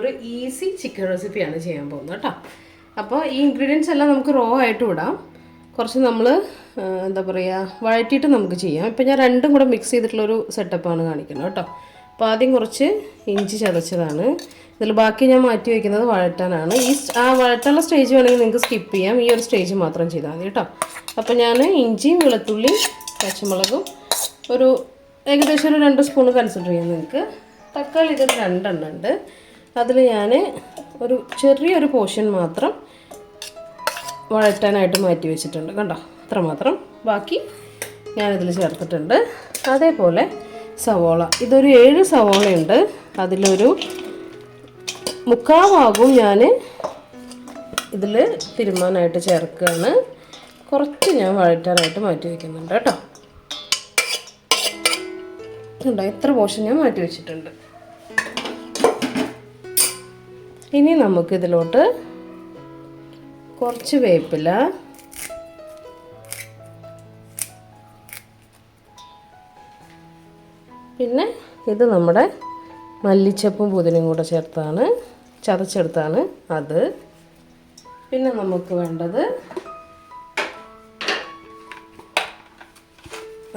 നമ്മളൊരു easy chicken റെസിപ്പിയാണ് ചെയ്യാൻ പോകുന്നത് കേട്ടോ. അപ്പോൾ ഈ ഇൻഗ്രീഡിയൻസ് എല്ലാം നമുക്ക് റോ ആയിട്ട് ഇടാം. കുറച്ച് നമ്മൾ എന്താ പറയുക വഴറ്റിയിട്ട് നമുക്ക് ചെയ്യാം. ഇപ്പം ഞാൻ രണ്ടും കൂടെ മിക്സ് ചെയ്തിട്ടുള്ളൊരു സെറ്റപ്പാണ് കാണിക്കുന്നത് കേട്ടോ. അപ്പോൾ ആദ്യം കുറച്ച് ഇഞ്ചി ചതച്ചതാണ്. ഇതിൽ ബാക്കി ഞാൻ മാറ്റി വയ്ക്കുന്നത് വഴറ്റാനാണ്. വഴറ്റാനുള്ള സ്റ്റേജ് വേണമെങ്കിൽ നിങ്ങൾക്ക് സ്കിപ്പ് ചെയ്യാം. ഈ ഒരു സ്റ്റേജ് മാത്രം ചെയ്താൽ മതി കേട്ടോ. അപ്പോൾ ഞാൻ ഇഞ്ചിയും വെളുത്തുള്ളി പച്ചമുളകും ഒരു ഏകദേശം ഒരു 2 സ്പൂൺ കൺസിഡർ ചെയ്യാം നിങ്ങൾക്ക്. തക്കാളി ഇതൊരു 2 എണ്ണം ഉണ്ട്. അതിൽ ഞാൻ ഒരു ചെറിയൊരു പോർഷൻ മാത്രം വഴറ്റാനായിട്ട് മാറ്റി വെച്ചിട്ടുണ്ട് കണ്ടോ, അത്രമാത്രം. ബാക്കി ഞാനിതിൽ ചേർത്തിട്ടുണ്ട്. അതേപോലെ സവോള, ഇതൊരു 7 സവോളയുണ്ട്. അതിലൊരു 3/4 ഭാഗവും ഞാൻ ഇതിൽ തിരുമ്മാനായിട്ട് ചേർക്കുകയാണ്. കുറച്ച് ഞാൻ വഴറ്റാനായിട്ട് മാറ്റി വയ്ക്കുന്നുണ്ട് കേട്ടോ. ഉണ്ടോ, ഇത്ര പോർഷൻ ഞാൻ മാറ്റി വെച്ചിട്ടുണ്ട്. ഇനി നമുക്കിതിലോട്ട് കുറച്ച് വേപ്പില, പിന്നെ ഇത് നമ്മുടെ മല്ലിച്ചപ്പും പുതിനയും കൂടെ ചേർത്താണ് ചതച്ചെടുത്താണ് അത്. പിന്നെ നമുക്ക് വേണ്ടത്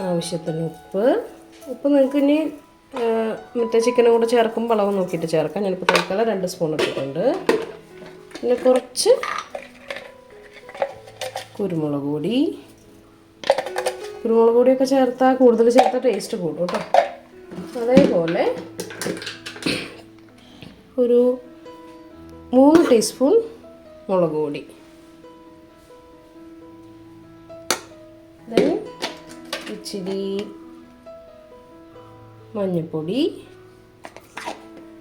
ആവശ്യത്തിന് ഉപ്പ് നിങ്ങൾക്ക് ഇനി മറ്റേ ചിക്കനും കൂടെ ചേർക്കുമ്പോൾ അളവ് നോക്കിയിട്ട് ചേർക്കാം. ഞാനിപ്പോൾ തൽക്കാലം 2 സ്പൂൺ ഇട്ടിട്ടുണ്ട്. പിന്നെ കുറച്ച് കുരുമുളക് പൊടിയൊക്കെ ചേർത്താൽ കൂടുതൽ ചേർത്താൽ ടേസ്റ്റ് കൂടും കേട്ടോ. അതേപോലെ ഒരു 3 ടീസ്പൂൺ മുളക് പൊടി, ഇച്ചിരി മഞ്ഞൾപ്പൊടി.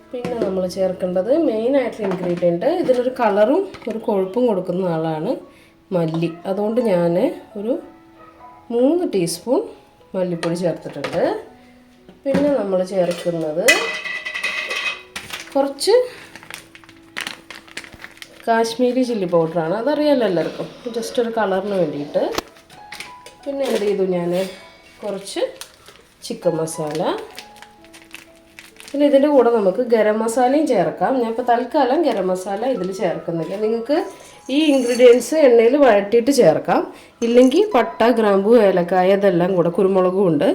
പിന്നെ നമ്മൾ ചേർക്കേണ്ടത് മെയിനായിട്ടുള്ള ഇൻഗ്രീഡിയൻറ്റ്, ഇതിനൊരു കളറും ഒരു കൊഴുപ്പും കൊടുക്കുന്ന ആളാണ് മല്ലി. അതുകൊണ്ട് ഞാൻ ഒരു 3 ടീസ്പൂൺ മല്ലിപ്പൊടി ചേർത്തിട്ടുണ്ട്. പിന്നെ നമ്മൾ ചേർക്കുന്നത് കുറച്ച് കാശ്മീരി ചില്ലി പൗഡറാണ്. അതറിയാമല്ലോ എല്ലാവർക്കും, ജസ്റ്റ് ഒരു കളറിന് വേണ്ടിയിട്ട്. പിന്നെ എന്ത് ചെയ്തു, ഞാൻ കുറച്ച് ചിക്കൻ മസാല. പിന്നെ ഇതിൻ്റെ കൂടെ നമുക്ക് ഗരം മസാലയും ചേർക്കാം. ഞാൻ ഇപ്പോൾ തൽക്കാലം ഗരം മസാല ഇതിൽ ചേർക്കുന്നില്ല. നിങ്ങൾക്ക് ഈ ഇൻഗ്രീഡിയൻസ് എണ്ണയിൽ വഴറ്റിയിട്ട് ചേർക്കാം. ഇല്ലെങ്കിൽ പട്ട, ഗ്രാമ്പൂ, ഏലക്കായ ഇതെല്ലാം കൂടെ, കുരുമുളകും ഉണ്ട്,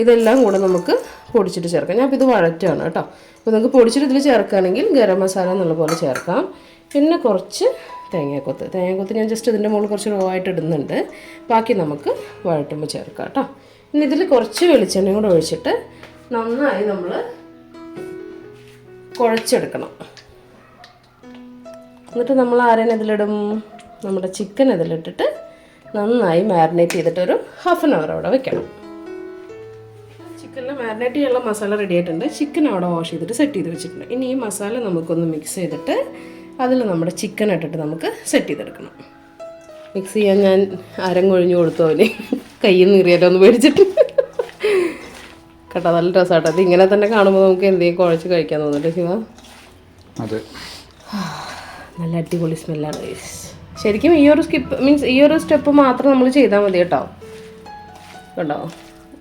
ഇതെല്ലാം കൂടെ നമുക്ക് പൊടിച്ചിട്ട് ചേർക്കാം. ഞാൻ ഇപ്പോൾ ഇത് വഴറ്റുകയാണ് കേട്ടോ. അപ്പോൾ നിങ്ങൾക്ക് പൊടിച്ചിട്ട് ഇതിൽ ചേർക്കുകയാണെങ്കിൽ ഗരം മസാല എന്നുള്ള പോലെ ചേർക്കാം. പിന്നെ കുറച്ച് തേങ്ങാക്കൊത്ത് ഞാൻ ജസ്റ്റ് ഇതിൻ്റെ മുകളിൽ കുറച്ച് റോ ആയിട്ട് ഇടുന്നുണ്ട്. ബാക്കി നമുക്ക് വഴറ്റുമ്പോൾ ചേർക്കാം കേട്ടോ. ഇനി ഇതിൽ കുറച്ച് വെളിച്ചെണ്ണയും കൂടെ ഒഴിച്ചിട്ട് നന്നായി നമ്മൾ കുഴച്ചെടുക്കണം. എന്നിട്ട് നമ്മൾ ആരെയും ഇതിലിടും, നമ്മുടെ ചിക്കൻ ഇതിലിട്ടിട്ട് നന്നായി മാരിനേറ്റ് ചെയ്തിട്ട് ഒരു 1/2 അവർ അവിടെ വെക്കണം. ചിക്കനിൽ മാരിനേറ്റ് ചെയ്യാനുള്ള മസാല റെഡി ആയിട്ടുണ്ട്. ചിക്കൻ അവിടെ വാഷ് ചെയ്തിട്ട് സെറ്റ് ചെയ്ത് വെച്ചിട്ടുണ്ട്. ഇനി ഈ മസാല നമുക്കൊന്ന് മിക്സ് ചെയ്തിട്ട് അതിൽ നമ്മുടെ ചിക്കൻ ഇട്ടിട്ട് നമുക്ക് സെറ്റ് ചെയ്തെടുക്കണം. മിക്സ് ചെയ്യാൻ ഞാൻ അരങ്ങൊഴിഞ്ഞു കൊടുത്തു പോലെ കയ്യിൽ നിന്ന് നീറിയാലോ ഒന്ന് മേടിച്ചിട്ട് കേട്ടോ. നല്ല രസമാട്ടോ. അത് ഇങ്ങനെ തന്നെ കാണുമ്പോൾ നമുക്ക് എന്തെങ്കിലും കുഴച്ച് കഴിക്കാൻ തോന്നുന്നുണ്ട് ശിവ. അതെ, നല്ല അടിപൊളി സ്മെല്ലാണ്. ശരിക്കും ഈ ഒരു സ്റ്റെപ്പ് മാത്രം നമ്മൾ ചെയ്താൽ മതി കേട്ടോ. കേട്ടോ,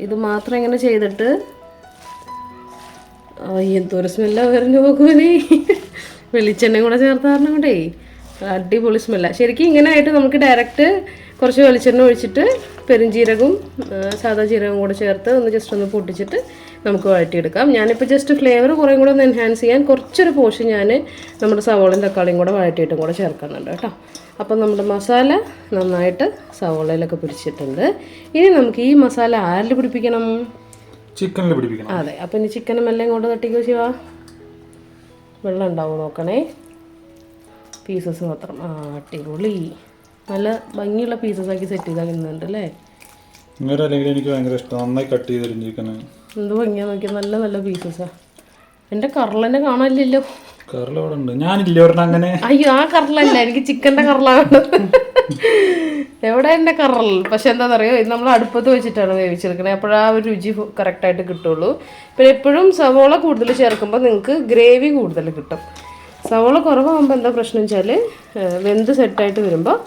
ഇത് മാത്രം ഇങ്ങനെ ചെയ്തിട്ട് എന്തൊരു സ്മെല്ലാണ് വരുന്നു നോക്കുമല്ലേ. വെളിച്ചെണ്ണയും കൂടെ ചേർത്ത് കാരണം കൊണ്ടേ അടിപൊളി സ്മെല്ലാണ്. ശരിക്കും ഇങ്ങനെ ആയിട്ട് നമുക്ക് ഡയറക്റ്റ് കുറച്ച് വെളിച്ചെണ്ണ ഒഴിച്ചിട്ട് പെരുംജീരകവും സാദാ ജീരകവും കൂടെ ചേർത്ത് ജസ്റ്റ് ഒന്ന് പൊട്ടിച്ചിട്ട് നമുക്ക് വഴറ്റിയെടുക്കാം. ഞാനിപ്പോൾ ജസ്റ്റ് ഫ്ലേവർ കുറേ കൂടെ ഒന്ന് എൻഹാൻസ് ചെയ്യാൻ കുറച്ചൊരു പോർഷൻ ഞാൻ നമ്മുടെ സവോളയും തക്കാളിയും കൂടെ വഴറ്റിയിട്ടും കൂടെ ചേർക്കുന്നുണ്ട് കേട്ടോ. അപ്പം നമ്മുടെ മസാല നന്നായിട്ട് സവോളയിലൊക്കെ പിടിച്ചിട്ടുണ്ട്. ഇനി നമുക്ക് ഈ മസാല ആരിൽ പിടിപ്പിക്കണം? ചിക്കനിൽ പിടിപ്പിക്കണം. അതെ, അപ്പം ഇനി ചിക്കനും എല്ലാം കൊണ്ട് തട്ടിക്കോ ശിവ. വെള്ളം ഉണ്ടാവും നോക്കണേ. പീസസ് മാത്രം. അടിപൊളി, നല്ല ഭംഗിയുള്ള പീസസാക്കി സെറ്റ് ചെയ്താക്കുന്നുണ്ട് അല്ലേ. എനിക്ക് ഭയങ്കര ഇഷ്ടം, നന്നായി കട്ട് ചെയ്തിരിക്കുന്നു. എന്ത് ഭംഗിയാ നോക്കിയാ, നല്ല നല്ല പീസസാ. എൻ്റെ കറലെന്നെ കാണാനില്ലല്ലോ. അയ്യോ, ആ കറലല്ല, എനിക്ക് ചിക്കൻ്റെ കറലാണ്. എവിടെ എൻ്റെ കറൽ? പക്ഷെ എന്താണെന്നറിയോ, ഇത് നമ്മൾ അടുപ്പത്ത് വെച്ചിട്ടാണ് വേവിച്ചെടുക്കണേ. അപ്പോഴാ ഒരു രുചി കറക്റ്റായിട്ട് കിട്ടുള്ളൂ. പിന്നെ എപ്പോഴും സവോള കൂടുതൽ ചേർക്കുമ്പോൾ നിങ്ങൾക്ക് ഗ്രേവി കൂടുതൽ കിട്ടും. സവോള കുറവാകുമ്പോൾ എന്താ പ്രശ്നം വെച്ചാൽ വെന്ത് സെറ്റായിട്ട് വരുമ്പോൾ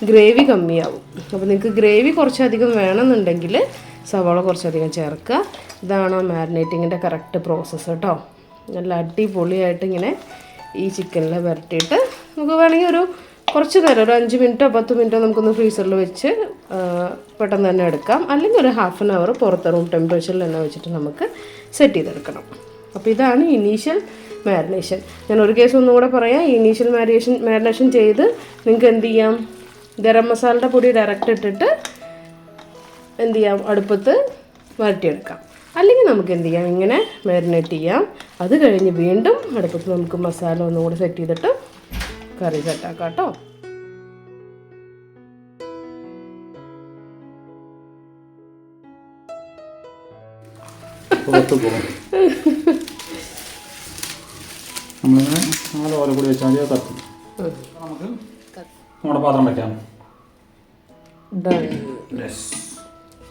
ഗ്രേവി കമ്മിയാവും. അപ്പോൾ നിങ്ങൾക്ക് ഗ്രേവി കുറച്ചധികം വേണമെന്നുണ്ടെങ്കിൽ സവോള കുറച്ചധികം ചേർക്കുക. ഇതാണ് മാരിനേറ്റിങ്ങിൻ്റെ കറക്റ്റ് പ്രോസസ്സ് കേട്ടോ. നല്ല അടിപൊളിയായിട്ട് ഇങ്ങനെ ഈ ചിക്കനിൽ പുരട്ടിയിട്ട് നമുക്ക് വേണമെങ്കിൽ ഒരു കുറച്ച് നേരം ഒരു 5 മിനിറ്റോ 10 മിനിറ്റോ നമുക്കൊന്ന് ഫ്രീസറിൽ വെച്ച് പെട്ടെന്ന് തന്നെ എടുക്കാം. അല്ലെങ്കിൽ ഒരു ഹാഫ് ആൻ അവർ പുറത്ത് റൂം ടെമ്പറേച്ചറിൽ തന്നെ വെച്ചിട്ട് നമുക്ക് സെറ്റ് ചെയ്തെടുക്കണം. അപ്പോൾ ഇതാണ് ഇനീഷ്യൽ മാരിനേഷൻ. ഞാൻ ഒരു കേസ് ഒന്നും കൂടെ പറയാം. ഇനീഷ്യൽ മാരിനേഷൻ ചെയ്ത് നിങ്ങൾക്ക് എന്ത് ചെയ്യാം, ഗരം മസാലയുടെ പൊടി ഡയറക്റ്റ് ഇട്ടിട്ട് എന്ത് ചെയ്യാം, അടുപ്പത്ത് വരട്ടിയെടുക്കാം. അല്ലെങ്കിൽ നമുക്ക് എന്ത് ചെയ്യാം, ഇങ്ങനെ മാരിനേറ്റ് ചെയ്യാം. അത് കഴിഞ്ഞ് വീണ്ടും അടുപ്പത്ത് നമുക്ക് മസാല ഒന്നും കൂടെ സെറ്റ് ചെയ്തിട്ട് കറി സെറ്റാക്കാം കേട്ടോ. നമ്മളിങ്ങനെ 4 ഓല കൂടി വെച്ചാൽ മതി. കത്തും. നമുക്ക് നമ്മുടെ പാത്രം വയ്ക്കാം.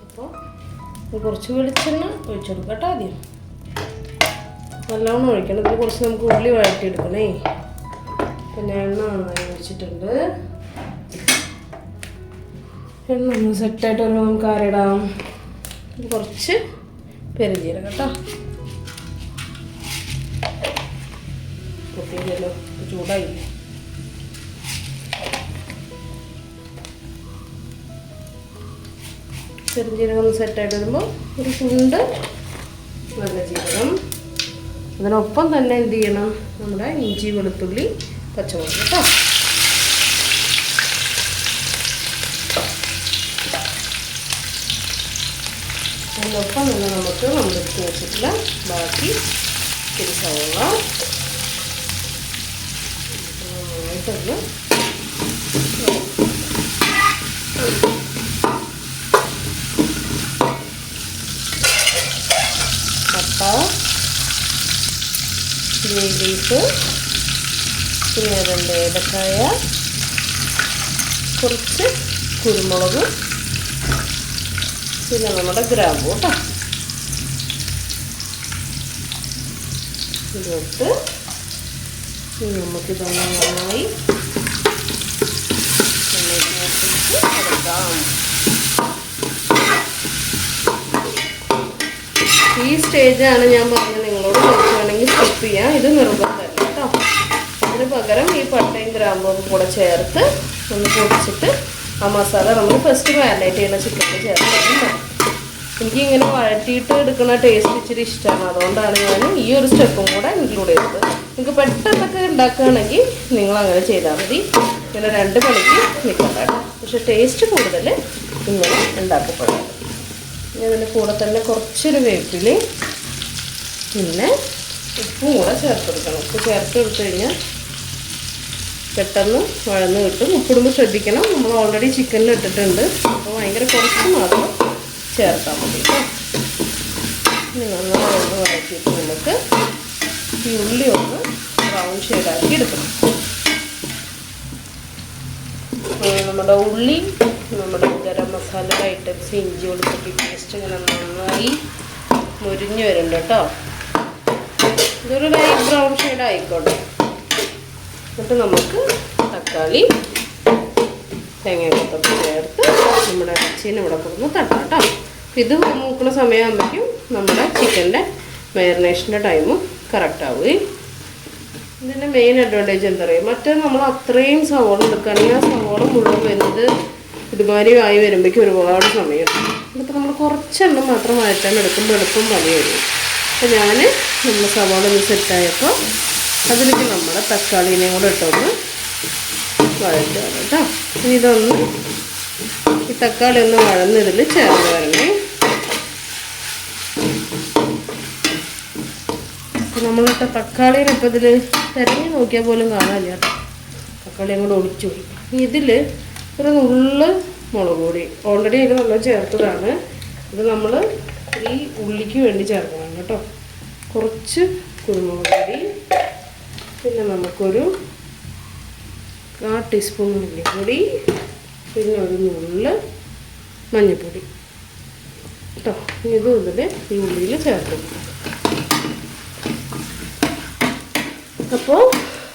അപ്പോൾ കുറച്ച് വെളിച്ചെണ്ണ ഒഴിച്ചെടുക്കാം കേട്ടോ. ആദ്യം നല്ലോണം ഒഴിക്കണം. ഇതിൽ കുറച്ച് നമുക്ക് ഉള്ളി വഴറ്റിയെടുക്കണേ. അപ്പം ഞാൻ എണ്ണ നന്നായി ഒഴിച്ചിട്ടുണ്ട്. എണ്ണ ഒന്ന് സെറ്റായിട്ട് വരുമ്പോൾ നമുക്ക് ആറിടാം. കുറച്ച് പെരുംജീരകം കേട്ടോ. പൊട്ടിയില്ലല്ലോ, ചൂടായില്ലേ. പെരുംജീരകം ഒന്ന് സെറ്റായിട്ട് വരുമ്പോൾ ഒരു ചുണ്ട് നല്ല ജീരകം. അതിനൊപ്പം തന്നെ എന്ത് ചെയ്യണം, നമ്മുടെ ഇഞ്ചി വെളുത്തുള്ളി പച്ചമുളക് കേട്ടോ. അതിനൊപ്പം തന്നെ നമുക്ക് നമ്മൾ എടുത്ത് വെച്ചിട്ടുള്ള ബാക്കി തിരിച്ചവള നന്നായിട്ടൊന്ന് പട്ട, ഗ്രീൻ ലീഫ്, പിന്നെ 2 ഏലക്കായ, കുറച്ച് കുരുമുളക്, പിന്നെ നമ്മുടെ ഗ്രാമ്പൂ കേട്ടോ. ഇതെടുത്ത് നമുക്കിതൊന്ന് നന്നായി എടുക്കാം. ഈ സ്റ്റേജാണ് ഞാൻ പറഞ്ഞത് നിങ്ങളോട് കുറച്ച് വേണമെങ്കിൽ സ്കിപ്പ് ചെയ്യാം. ഇത് നിർബന്ധമല്ല കേട്ടോ. അതിന് പകരം ഈ പട്ടയും ഗ്രാമ്പും കൂടെ ചേർത്ത് ഒന്ന് പൊടിച്ചിട്ട് ആ മസാല നമ്മൾ ഫസ്റ്റ് മാരിനേറ്റ് ചെയ്യുന്ന ചിക്കനിൽ ചേർത്തിട്ടുണ്ട്. എനിക്കിങ്ങനെ വഴറ്റിയിട്ട് എടുക്കുന്ന ടേസ്റ്റ് ഇച്ചിരി ഇഷ്ടമാണ്. അതുകൊണ്ടാണ് ഞാൻ ഈ ഒരു സ്റ്റെപ്പും കൂടെ ഇൻക്ലൂഡ് ചെയ്തത്. നിങ്ങൾക്ക് പെട്ടെന്നൊക്കെ ഉണ്ടാക്കുകയാണെങ്കിൽ നിങ്ങൾ അങ്ങനെ ചെയ്താൽ മതി. ഇങ്ങനെ 2 മണിക്ക് നിൽക്കണ്ട കേട്ടോ. പക്ഷെ ടേസ്റ്റ് കൂടുതൽ ഇങ്ങനെ ഉണ്ടാക്കപ്പെടുന്നത്. ഇനി അതിൻ്റെ കൂടെ തന്നെ കുറച്ചൊരു വേപ്പില്, പിന്നെ ഉപ്പും കൂടെ ചേർത്തെടുക്കണം. ഉപ്പ് ചേർത്തെടുത്ത് കഴിഞ്ഞാൽ പെട്ടെന്ന് വഴന്ന് കിട്ടും. ഉപ്പിടുമ്പോൾ ശ്രദ്ധിക്കണം, നമ്മൾ ഓൾറെഡി ചിക്കനിൽ ഇട്ടിട്ടുണ്ട്. അപ്പോൾ ഭയങ്കര കുറച്ച് മാത്രം ചേർത്താൽ മതി കേട്ടോ. ഇനി നന്നായി ഒന്ന് വഴറ്റിയിട്ട് നമുക്ക് ഈ ഉള്ളി ഒന്ന് ബ്രൗൺ ഷെയ്ഡാക്കി എടുക്കണം. നമ്മുടെ ഉള്ളി, നമ്മുടെ ഗരം മസാല ഐറ്റംസ്, ഇഞ്ചി വെളുത്തുള്ളി പേസ്റ്റ് ഇങ്ങനെ നന്നായി മുരിഞ്ഞ് വരുന്നുണ്ട് കേട്ടോ. ഇതൊരു ലൈറ്റ് ബ്രൗൺ ഷെയ്ഡ് ആയിക്കോട്ടെ. എന്നിട്ട് നമുക്ക് തക്കാളി, തേങ്ങയൊക്കെ ചേർത്ത് നമ്മുടെ ഇറച്ചീനെ ഇവിടെ കൊടുന്ന് തട്ടാം കേട്ടോ. ഇത് മൂക്കുന്ന സമയമാകുമ്പോഴേക്കും നമ്മുടെ ചിക്കൻ്റെ മാരിനേഷൻ്റെ ടൈമും കറക്റ്റ് ആവുകയും. ഇതിൻ്റെ മെയിൻ അഡ്വാൻറ്റേജ് എന്താ പറയുക, മറ്റേ നമ്മൾ അത്രയും സവോള എടുക്കുകയാണെങ്കിൽ ആ സവോള മുഴുവൻ വെന്ത് ഇതുമാതിരി ആയി വരുമ്പോഴേക്കും ഒരുപാട് സമയം. ഇതിപ്പോൾ നമ്മൾ കുറച്ചെണ്ണം മാത്രം വഴറ്റാൻ എടുക്കുമ്പോൾ എളുപ്പം പണി വരും. അപ്പോൾ ഞാൻ നമ്മൾ സവോള ഒന്ന് സെറ്റായപ്പോൾ അതിലേക്ക് നമ്മുടെ തക്കാളീനെയും കൂടെ ഇട്ടൊന്ന് വഴറ്റുകയാണ് കേട്ടോ. ഇനി ഇതൊന്ന് ഈ തക്കാളി ഒന്ന് വഴന്നതിൽ ചേർന്ന് വരണേ. അപ്പോൾ നമ്മളിട്ട തക്കാളീനിപ്പോൾ ഇതിൽ തിരഞ്ഞു നോക്കിയാൽ പോലും കാണാനില്ല കേട്ടോ. തക്കാളിയും കൂടെ ഒളിച്ചു പോയി. ഇതിൽ ഒരു നുള്ള് മുളക് പൊടി ഓൾറെഡി അതിൽ നമ്മൾ ചേർത്തതാണ്. ഇത് നമ്മൾ ഈ ഉള്ളിക്ക് വേണ്ടി ചേർക്കണം കേട്ടോ. കുറച്ച് കുരുമുളക് പൊടി, പിന്നെ നമുക്കൊരു 1/4 ടീസ്പൂൺ മല്ലിപ്പൊടി, പിന്നെ ഒരു നുള്ള് മഞ്ഞൾപ്പൊടി കേട്ടോ. ഇതും ഇതിൽ ഈ ഉള്ളിയിൽ ചേർക്കും. അപ്പോൾ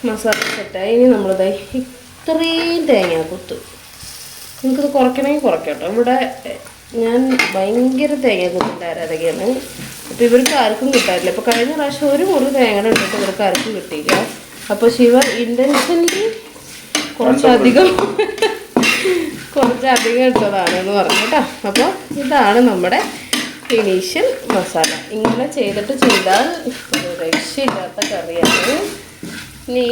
മസാല സെറ്റായി. ഇനി നമ്മളിതായി ഇത്രയും തേങ്ങാക്കൊത്ത്, നിങ്ങൾക്കിത് കുറയ്ക്കണമെങ്കിൽ കുറയ്ക്കാം കേട്ടോ. ഇവിടെ ഞാൻ ഭയങ്കര തേങ്ങാക്കൊത്തിൻ്റെ അരകയാണ്. അപ്പോൾ ഇവർക്ക് ആർക്കും കിട്ടാറില്ല. ഇപ്പോൾ കഴിഞ്ഞ പ്രാവശ്യം ഒരു മുറി തേങ്ങ ഇട്ടിട്ട് ഇവർക്ക് ആർക്കും കിട്ടിയില്ല. അപ്പോൾ ശിവ ഇൻറ്റൻഷനലി കുറച്ചധികം ഇട്ടതാണെന്ന് പറഞ്ഞു കേട്ടോ. അപ്പോൾ ഇതാണ് നമ്മുടെ ഇനീഷ്യൽ മസാല. ഇങ്ങനെ ചെയ്താൽ ഒരു രക്ഷയില്ലാത്ത കറിയാണ്. ഇനി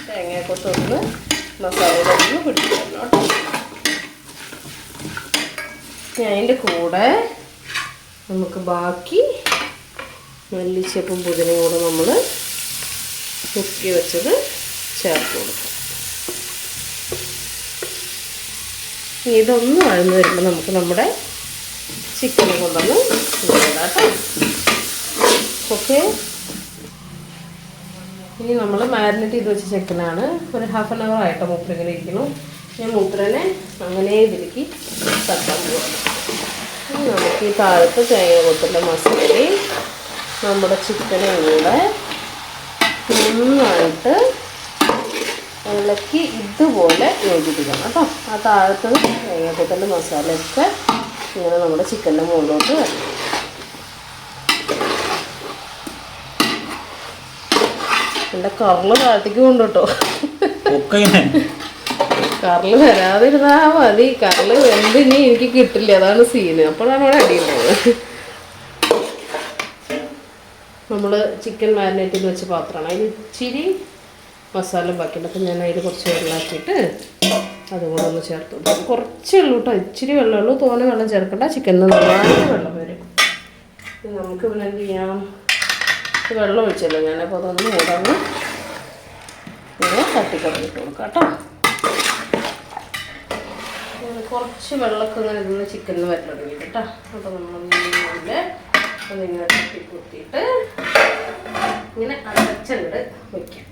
തേങ്ങയൊക്കൊത്തൊന്ന് മസാലയിലൊന്ന് പിടിക്കണം കേട്ടോ. അതിൻ്റെ കൂടെ നമുക്ക് ബാക്കി മല്ലിച്ചപ്പും പുതിനയും കൂടെ നമ്മൾ മുക്കി വെച്ചത് ചേർത്ത് കൊടുക്കാം. ഇതൊന്ന് വഴന്ന് വരുമ്പോൾ നമുക്ക് നമ്മുടെ ചിക്കനും കൊണ്ടൊന്ന് ഇടാം കേട്ടോ. ഓക്കെ, ഇനി നമ്മൾ മാരിനേറ്റ് ചെയ്ത് വെച്ച ചിക്കനാണ്. ഒരു 1/2 hour ആയിട്ട് മൂപ്പരിങ്ങനെ ഇരിക്കണം. ഞാൻ മൂപ്പരനെ അങ്ങനെ ഇതിലേക്ക് തട്ടാൻ പോവാം. നമുക്ക് ഈ താഴത്ത് തേങ്ങ കൊത്തിൻ്റെ മസാലയും നമ്മുടെ ചിക്കനും കൂടെ നന്നായിട്ട് ഇളക്കി ഇതുപോലെ യോജിപ്പിക്കണം കേട്ടോ. ആ താഴത്ത് തേങ്ങക്കൊത്തൻ്റെ മസാലയൊക്കെ ഇങ്ങനെ നമ്മുടെ ചിക്കൻ്റെ മുകളിലോട്ട് വരണം. എൻ്റെ കറല് താഴത്തേക്ക് കൊണ്ട് കേട്ടോ. കറല് വരാതിരുന്നാ മതി. കറല് വെന്തിനി എനിക്ക് കിട്ടില്ല, അതാണ് സീന്. അപ്പോഴാണ് അവിടെ അടിയുണ്ടാവുക. നമ്മൾ ചിക്കൻ മാരിനേറ്റ് ചെയ്ത് വെച്ച പാത്രമാണ്. അതിൽ ഇച്ചിരി മസാല ബാക്കിയുണ്ട്. അപ്പം ഞാൻ അതിൽ കുറച്ച് വെള്ളമാക്കിയിട്ട് അതുകൂടെ ഒന്ന് ചേർത്ത് കൊടുക്കും. കുറച്ചേ ഉള്ളൂ കേട്ടോ, ഇച്ചിരി വെള്ളമുള്ളൂ. തോനെ വെള്ളം ചേർക്കണ്ട, ചിക്കനിൽ നന്നായിട്ട് വെള്ളം വരും. നമുക്ക് പിന്നെ എന്ത് ചെയ്യാം, വെള്ളം ഒഴിച്ചല്ലോ ഞാനപ്പോൾ അതൊന്ന് മൂടന്ന് ഇങ്ങനെ തട്ടിക്കളഞ്ഞിട്ട് കൊടുക്കാം കേട്ടോ. കുറച്ച് വെള്ളമൊക്കെ ഇങ്ങനെ ഇരുന്ന് ചിക്കനിൽ വരൽ തുടങ്ങിയിട്ട് കേട്ടോ. അപ്പോൾ നമ്മളൊന്നിങ്ങനെ അതിങ്ങനെ തട്ടിക്കുത്തിയിട്ട് ഇങ്ങനെ അടച്ചുണ്ട് വയ്ക്കാം.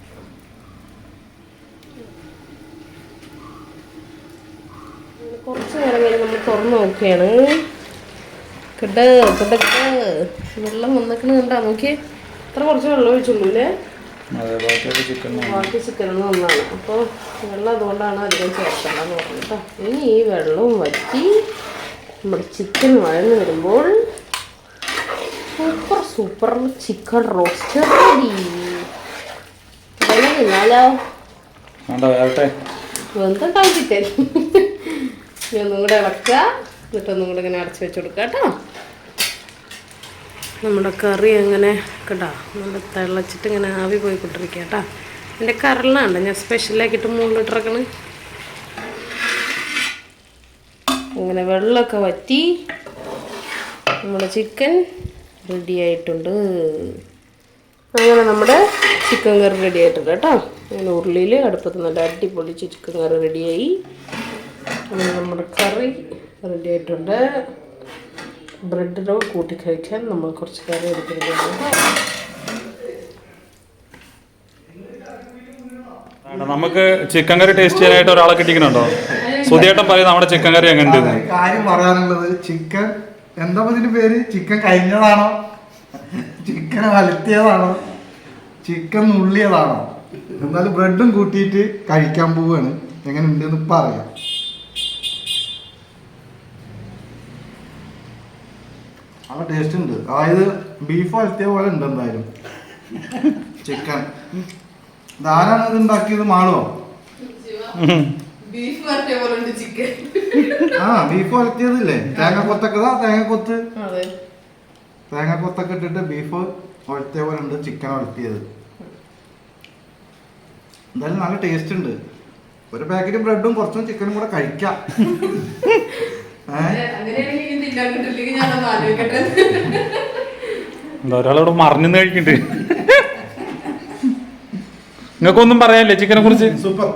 കുറച്ച് നേരം കഴിഞ്ഞ് നമ്മൾ തുറന്ന് നോക്കുകയാണ്. കിടക്ക് വെള്ളം വന്നിക്കണ കണ്ടാ നോക്കി. അത്ര കുറച്ച് വെള്ളം ഒഴിച്ചുള്ളൂ അല്ലേ, ബാക്കി ചിക്കനൊന്നും ഒന്നാണ്. അപ്പോൾ വെള്ളം അതുകൊണ്ടാണ് അധികം ചേർക്കണ്ടെന്ന് പറഞ്ഞു കേട്ടോ. ഇനി ഈ വെള്ളവും വറ്റി നമ്മുടെ ചിക്കൻ വഴന്ന് വരുമ്പോൾ സൂപ്പർ ചിക്കൻ റോസ്റ്റ് റെഡി. തിന്നാലോ, വെന്തണ്ടാവും ചിക്കൻ. ഒന്നും കൂടെ ഇളക്കുക, എന്നിട്ടൊന്നും കൂടെ ഇങ്ങനെ അടച്ച് വെച്ച് കൊടുക്കുക കേട്ടോ. നമ്മുടെ കറി അങ്ങനെ കേട്ടോ നമ്മൾ തിളച്ചിട്ട് ഇങ്ങനെ ആവി പോയി കൊണ്ടിരിക്കുക കേട്ടോ. എൻ്റെ കറലാണ് ഞാൻ സ്പെഷ്യലാക്കിയിട്ട് 3 ലിറ്ററൊക്കെയാണ്. അങ്ങനെ വെള്ളമൊക്കെ വറ്റി നമ്മുടെ ചിക്കൻ റെഡി ആയിട്ടുണ്ട്. അങ്ങനെ നമ്മുടെ ചിക്കൻ കറി റെഡി ആയിട്ടുണ്ട് കേട്ടോ. അങ്ങനെ ഉരുളിയിൽ അടുപ്പത്ത് നല്ല അടിപൊളി ചിക്കൻ കറി റെഡിയായി. അങ്ങനെ നമ്മുടെ കറി റെഡി ആയിട്ടുണ്ട്. ബ്രെഡിനോ കൂട്ടി കഴിക്കാൻ നമ്മൾ കുറച്ച് കറി എടുത്തിരിക്കുകയാണ്. നമുക്ക് ചിക്കൻ കറി ടേസ്റ്റ് ചെയ്യാനായിട്ട് ഒരാളെ കിട്ടിക്കുന്നുണ്ടോ? സുധിയേട്ടൻ പറയും നമ്മുടെ ചിക്കൻ കറി എങ്ങനെ കാര്യം പറയാനുള്ളത്. ചിക്കൻ എന്താ ഇതിന്റെ പേര്? ചിക്കൻ കഴിഞ്ഞതാണോ, ചിക്കൻ വലത്തിയതാണോ, ചിക്കൻ നുള്ളിയതാണോ? എന്നാലും ബ്രെഡും കൂട്ടിയിട്ട് കഴിക്കാൻ പോവുകയാണ്. എങ്ങനെ ഉണ്ടെന്ന് പറയാം. നല്ല ടേസ്റ്റ് ഉണ്ട്. അതായത് ബീഫ് വലത്തിയ പോലെ ഉണ്ട് എന്തായാലും ചിക്കൻ. ധാരാളം ഇത് ഉണ്ടാക്കിയത് മാളുവോ? ബീഫ് വലത്തിയതില്ലേ, തേങ്ങക്കൊത്തൊക്കെ ഇട്ടിട്ട് ബീഫ് വലത്തിയ പോലെ ഉണ്ട് ചിക്കൻ വലത്തിയത്. എന്തായാലും നല്ല ടേസ്റ്റ് ഉണ്ട്. ഒരു പാക്കറ്റ് ബ്രെഡും കുറച്ചും ചിക്കനും കൂടെ കഴിക്കാം. ഒരാളോട് മറിഞ്ഞു കഴിക്കണ്ട്. നിങ്ങൾക്കൊന്നും പറയാനില്ലേ ചിക്കനെ കുറിച്ച്? സൂപ്പർ.